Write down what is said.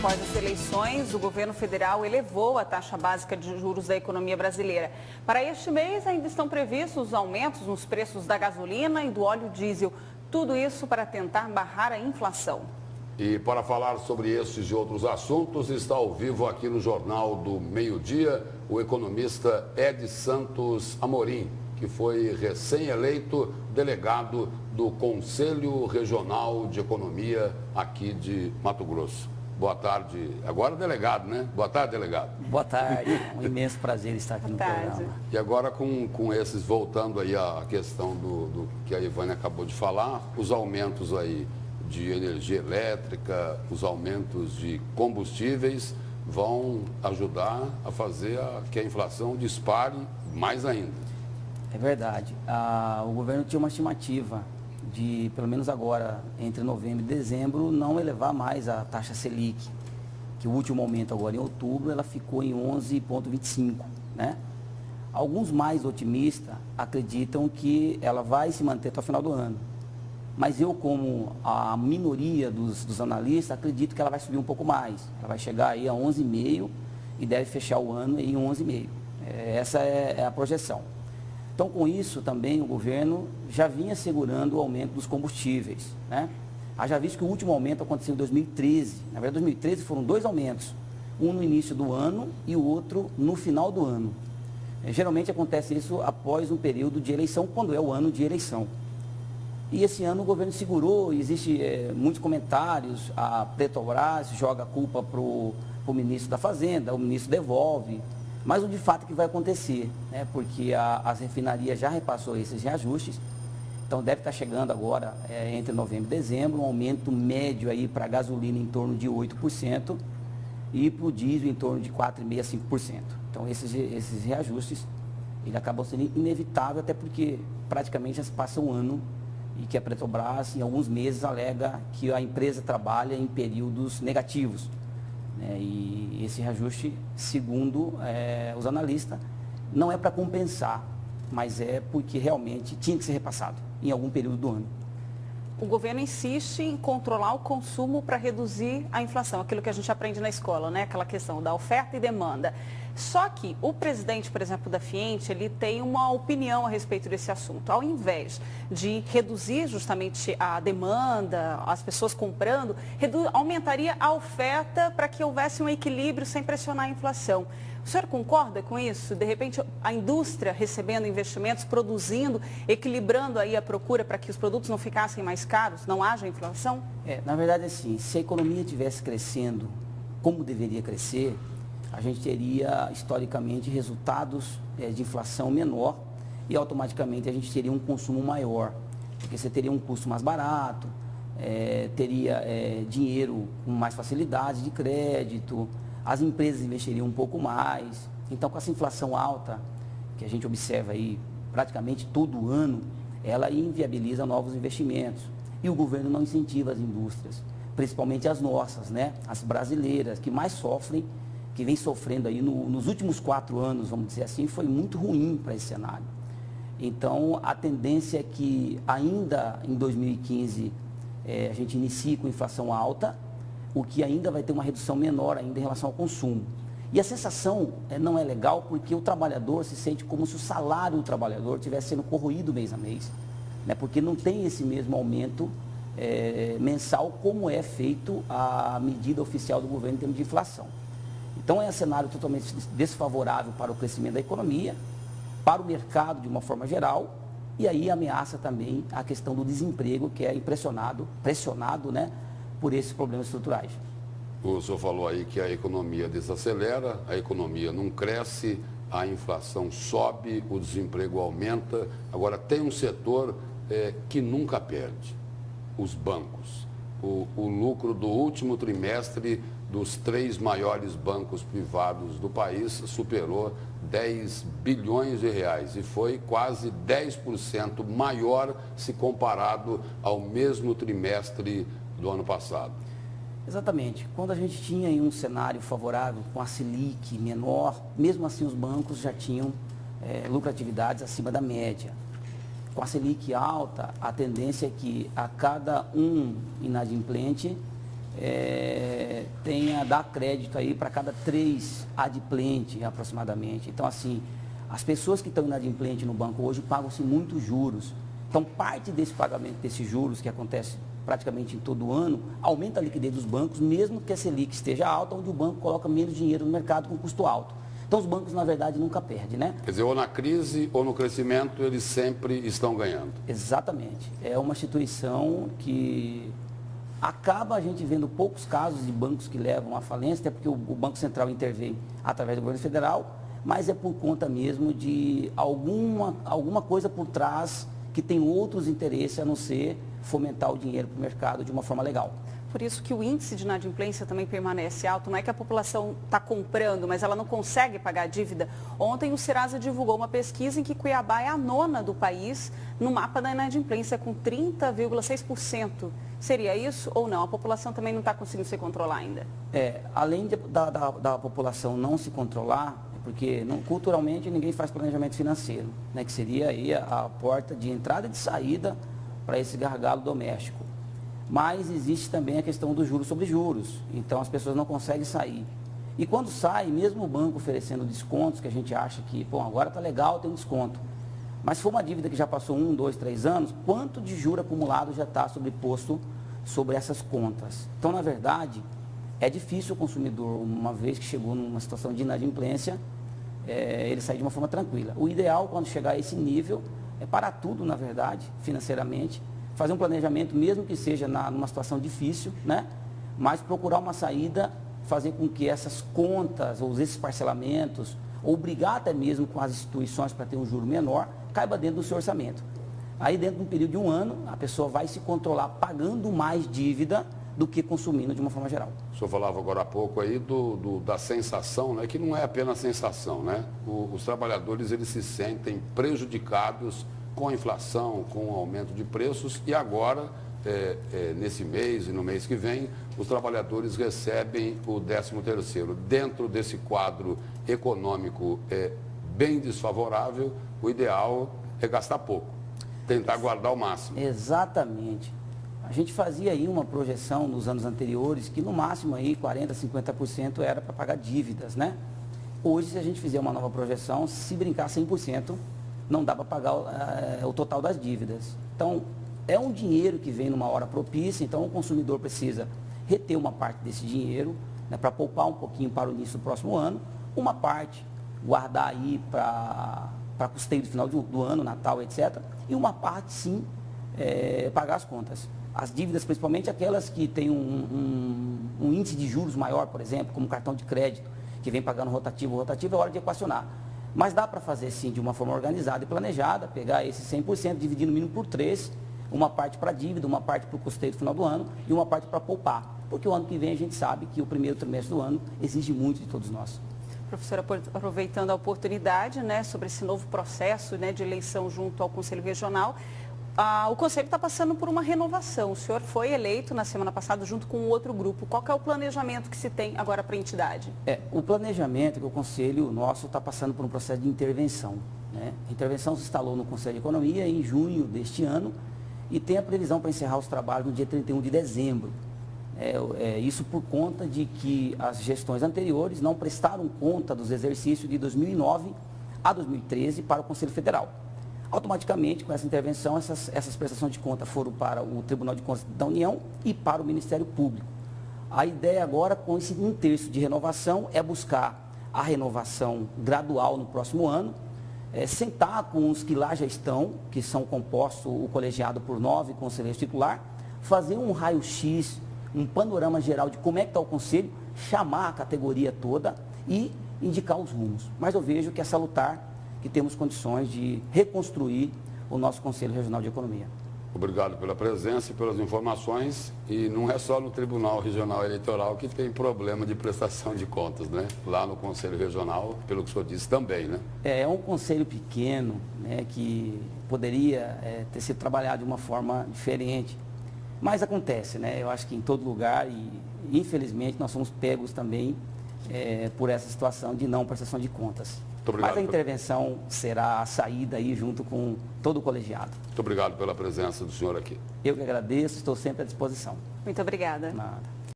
após as eleições, o governo federal elevou a taxa básica de juros da economia brasileira. Para este mês, ainda estão previstos aumentos nos preços da gasolina e do óleo diesel. Tudo isso para tentar barrar a inflação. E para falar sobre estes e outros assuntos, está ao vivo aqui no Jornal do Meio-Dia o economista Ed Santos Amorim, que foi recém-eleito delegado do Conselho Regional de Economia aqui de Mato Grosso. Boa tarde. Agora delegado, né? Boa tarde, delegado. Boa tarde. Um imenso prazer estar aqui no programa. E agora com esses, voltando aí à questão do que a Ivânia acabou de falar, os aumentos aí de energia elétrica, os aumentos de combustíveis vão ajudar a fazer que a inflação dispare mais ainda. É verdade. O governo tinha uma estimativa de, pelo menos agora, entre novembro e dezembro, não elevar mais a taxa Selic, que o último aumento agora em outubro, ela ficou em 11,25, né? Alguns mais otimistas acreditam que ela vai se manter até o final do ano. Mas eu, como a minoria dos analistas, acredito que ela vai subir um pouco mais. Ela vai chegar aí a 11,5 e deve fechar o ano em 11,5. Essa é a projeção. Então, com isso, também o governo já vinha segurando o aumento dos combustíveis, né? Haja visto que o último aumento aconteceu em 2013. Na verdade, em 2013 foram dois aumentos. Um no início do ano e o outro no final do ano. Geralmente acontece isso após um período de eleição, quando é o ano de eleição. E esse ano o governo segurou, existem muitos comentários, a Petrobras joga a culpa para o ministro da Fazenda, o ministro devolve, mas o de fato que vai acontecer, né? Porque as refinarias já repassou esses reajustes, então deve estar chegando agora, entre novembro e dezembro, um aumento médio aí para a gasolina em torno de 8% e para o diesel em torno de 4,5% a 5%. Então esses reajustes, ele acabam sendo inevitável, até porque praticamente já se passa um ano e que a Petrobras, em alguns meses, alega que a empresa trabalha em períodos negativos, né? E esse reajuste, segundo os analistas, não é para compensar, mas é porque realmente tinha que ser repassado em algum período do ano. O governo insiste em controlar o consumo para reduzir a inflação, aquilo que a gente aprende na escola, né? Aquela questão da oferta e demanda. Só que o presidente, por exemplo, da Fiente, ele tem uma opinião a respeito desse assunto. Ao invés de reduzir justamente a demanda, as pessoas comprando, aumentaria a oferta para que houvesse um equilíbrio sem pressionar a inflação. O senhor concorda com isso? De repente, a indústria recebendo investimentos, produzindo, equilibrando aí a procura para que os produtos não ficassem mais caros, não haja inflação? Na verdade, assim, se a economia estivesse crescendo como deveria crescer, a gente teria, historicamente, resultados de inflação menor e, automaticamente, a gente teria um consumo maior, porque você teria um custo mais barato, teria dinheiro com mais facilidade de crédito, as empresas investiriam um pouco mais. Então, com essa inflação alta, que a gente observa aí praticamente todo ano, ela inviabiliza novos investimentos. E o governo não incentiva as indústrias, principalmente as nossas, né? As brasileiras, que mais sofrem, que vem sofrendo aí nos últimos 4 anos, vamos dizer assim, foi muito ruim para esse cenário. Então, a tendência é que ainda em 2015 a gente inicie com inflação alta, o que ainda vai ter uma redução menor ainda em relação ao consumo. E a sensação não é legal porque o trabalhador se sente como se o salário do trabalhador estivesse sendo corroído mês a mês, né? Porque não tem esse mesmo aumento mensal como é feito a medida oficial do governo em termos de inflação. Então é um cenário totalmente desfavorável para o crescimento da economia, para o mercado de uma forma geral, e aí ameaça também a questão do desemprego, que é pressionado, né, por esses problemas estruturais. O senhor falou aí que a economia desacelera, a economia não cresce, a inflação sobe, o desemprego aumenta. Agora, tem um setor que nunca perde, os bancos. O lucro do último trimestre dos 3 maiores bancos privados do país superou 10 bilhões de reais e foi quase 10% maior se comparado ao mesmo trimestre do ano passado. Exatamente. Quando a gente tinha aí um cenário favorável com a Selic menor, mesmo assim os bancos já tinham lucratividades acima da média. Com a Selic alta, a tendência é que a cada um inadimplente dá crédito aí para cada 3 adimplentes aproximadamente. Então, assim, as pessoas que estão inadimplentes no banco hoje pagam-se muitos juros. Então, parte desse pagamento desses juros, que acontece praticamente em todo ano, aumenta a liquidez dos bancos, mesmo que a Selic esteja alta, onde o banco coloca menos dinheiro no mercado com custo alto. Então, os bancos, na verdade, nunca perdem, né? Quer dizer, ou na crise ou no crescimento, eles sempre estão ganhando. Exatamente. É uma instituição que acaba a gente vendo poucos casos de bancos que levam à falência, até porque o Banco Central intervém através do governo federal, mas é por conta mesmo de alguma coisa por trás que tem outros interesses a não ser fomentar o dinheiro para o mercado de uma forma legal. Por isso que o índice de inadimplência também permanece alto. Não é que a população está comprando, mas ela não consegue pagar a dívida. Ontem o Serasa divulgou uma pesquisa em que Cuiabá é a 9ª do país no mapa da inadimplência, com 30,6%. Seria isso ou não? A população também não está conseguindo se controlar ainda? Além da população não se controlar, porque culturalmente ninguém faz planejamento financeiro, né, que seria aí a porta de entrada e de saída para esse gargalo doméstico. Mas existe também a questão dos juros sobre juros, então as pessoas não conseguem sair. E quando sai, mesmo o banco oferecendo descontos, que a gente acha que, bom, agora está legal, tem um desconto. Mas se for uma dívida que já passou 1, 2, 3 anos, quanto de juro acumulado já está sobreposto sobre essas contas? Então, na verdade, é difícil o consumidor, uma vez que chegou numa situação de inadimplência, ele sair de uma forma tranquila. O ideal, quando chegar a esse nível, é parar tudo, na verdade, financeiramente, fazer um planejamento, mesmo que seja numa situação difícil, né? Mas procurar uma saída, fazer com que essas contas, ou esses parcelamentos, ou brigar até mesmo com as instituições para ter um juro menor, caiba dentro do seu orçamento. Aí, dentro de um período de 1 ano, a pessoa vai se controlar pagando mais dívida do que consumindo de uma forma geral. O senhor falava agora há pouco aí da sensação, né, que não é apenas sensação, né? Os trabalhadores, eles se sentem prejudicados com a inflação, com o aumento de preços, e agora, nesse mês e no mês que vem, os trabalhadores recebem o 13º. Dentro desse quadro econômico bem desfavorável, o ideal é gastar pouco, tentar guardar o máximo. Exatamente. A gente fazia aí uma projeção nos anos anteriores que no máximo aí 40%, 50% era para pagar dívidas, né? Hoje, se a gente fizer uma nova projeção, se brincar 100%, não dá para pagar o total das dívidas. Então, é um dinheiro que vem numa hora propícia, então o consumidor precisa reter uma parte desse dinheiro, né, para poupar um pouquinho para o início do próximo ano, uma parte guardar aí para custeio do final do ano, Natal, etc. E uma parte, sim, pagar as contas. As dívidas, principalmente aquelas que têm um índice de juros maior, por exemplo, como cartão de crédito, que vem pagando rotativo, é hora de equacionar. Mas dá para fazer, sim, de uma forma organizada e planejada, pegar esse 100%, dividir no mínimo por 3, uma parte para dívida, uma parte para o custeio do final do ano e uma parte para poupar. Porque o ano que vem a gente sabe que o primeiro trimestre do ano exige muito de todos nós. Professora, aproveitando a oportunidade, né, sobre esse novo processo, né, de eleição junto ao Conselho Regional, o Conselho está passando por uma renovação. O senhor foi eleito na semana passada junto com outro grupo. Qual que é o planejamento que se tem agora para a entidade? O planejamento que o Conselho nosso está passando por um processo de intervenção, né? A intervenção se instalou no Conselho de Economia em junho deste ano e tem a previsão para encerrar os trabalhos no dia 31 de dezembro. Isso por conta de que as gestões anteriores não prestaram conta dos exercícios de 2009 a 2013 para o Conselho Federal. Automaticamente, com essa intervenção, essas prestações de conta foram para o Tribunal de Contas da União e para o Ministério Público. A ideia agora, com esse 1/3 de renovação, é buscar a renovação gradual no próximo ano, sentar com os que lá já estão, que são compostos, o colegiado por 9 conselheiros titular, fazer um raio-x, um panorama geral de como é que está o Conselho, chamar a categoria toda e indicar os rumos. Mas eu vejo que é salutar que temos condições de reconstruir o nosso Conselho Regional de Economia. Obrigado pela presença e pelas informações. E não é só no Tribunal Regional Eleitoral que tem problema de prestação de contas, né? Lá no Conselho Regional, pelo que o senhor disse também, né? É um conselho pequeno, né, que poderia ter sido trabalhado de uma forma diferente. Mas acontece, né? Eu acho que em todo lugar e infelizmente nós somos pegos também por essa situação de não prestação de contas. Mas a intervenção será a saída aí junto com todo o colegiado. Muito obrigado pela presença do senhor aqui. Eu que agradeço, estou sempre à disposição. Muito obrigada. Nada.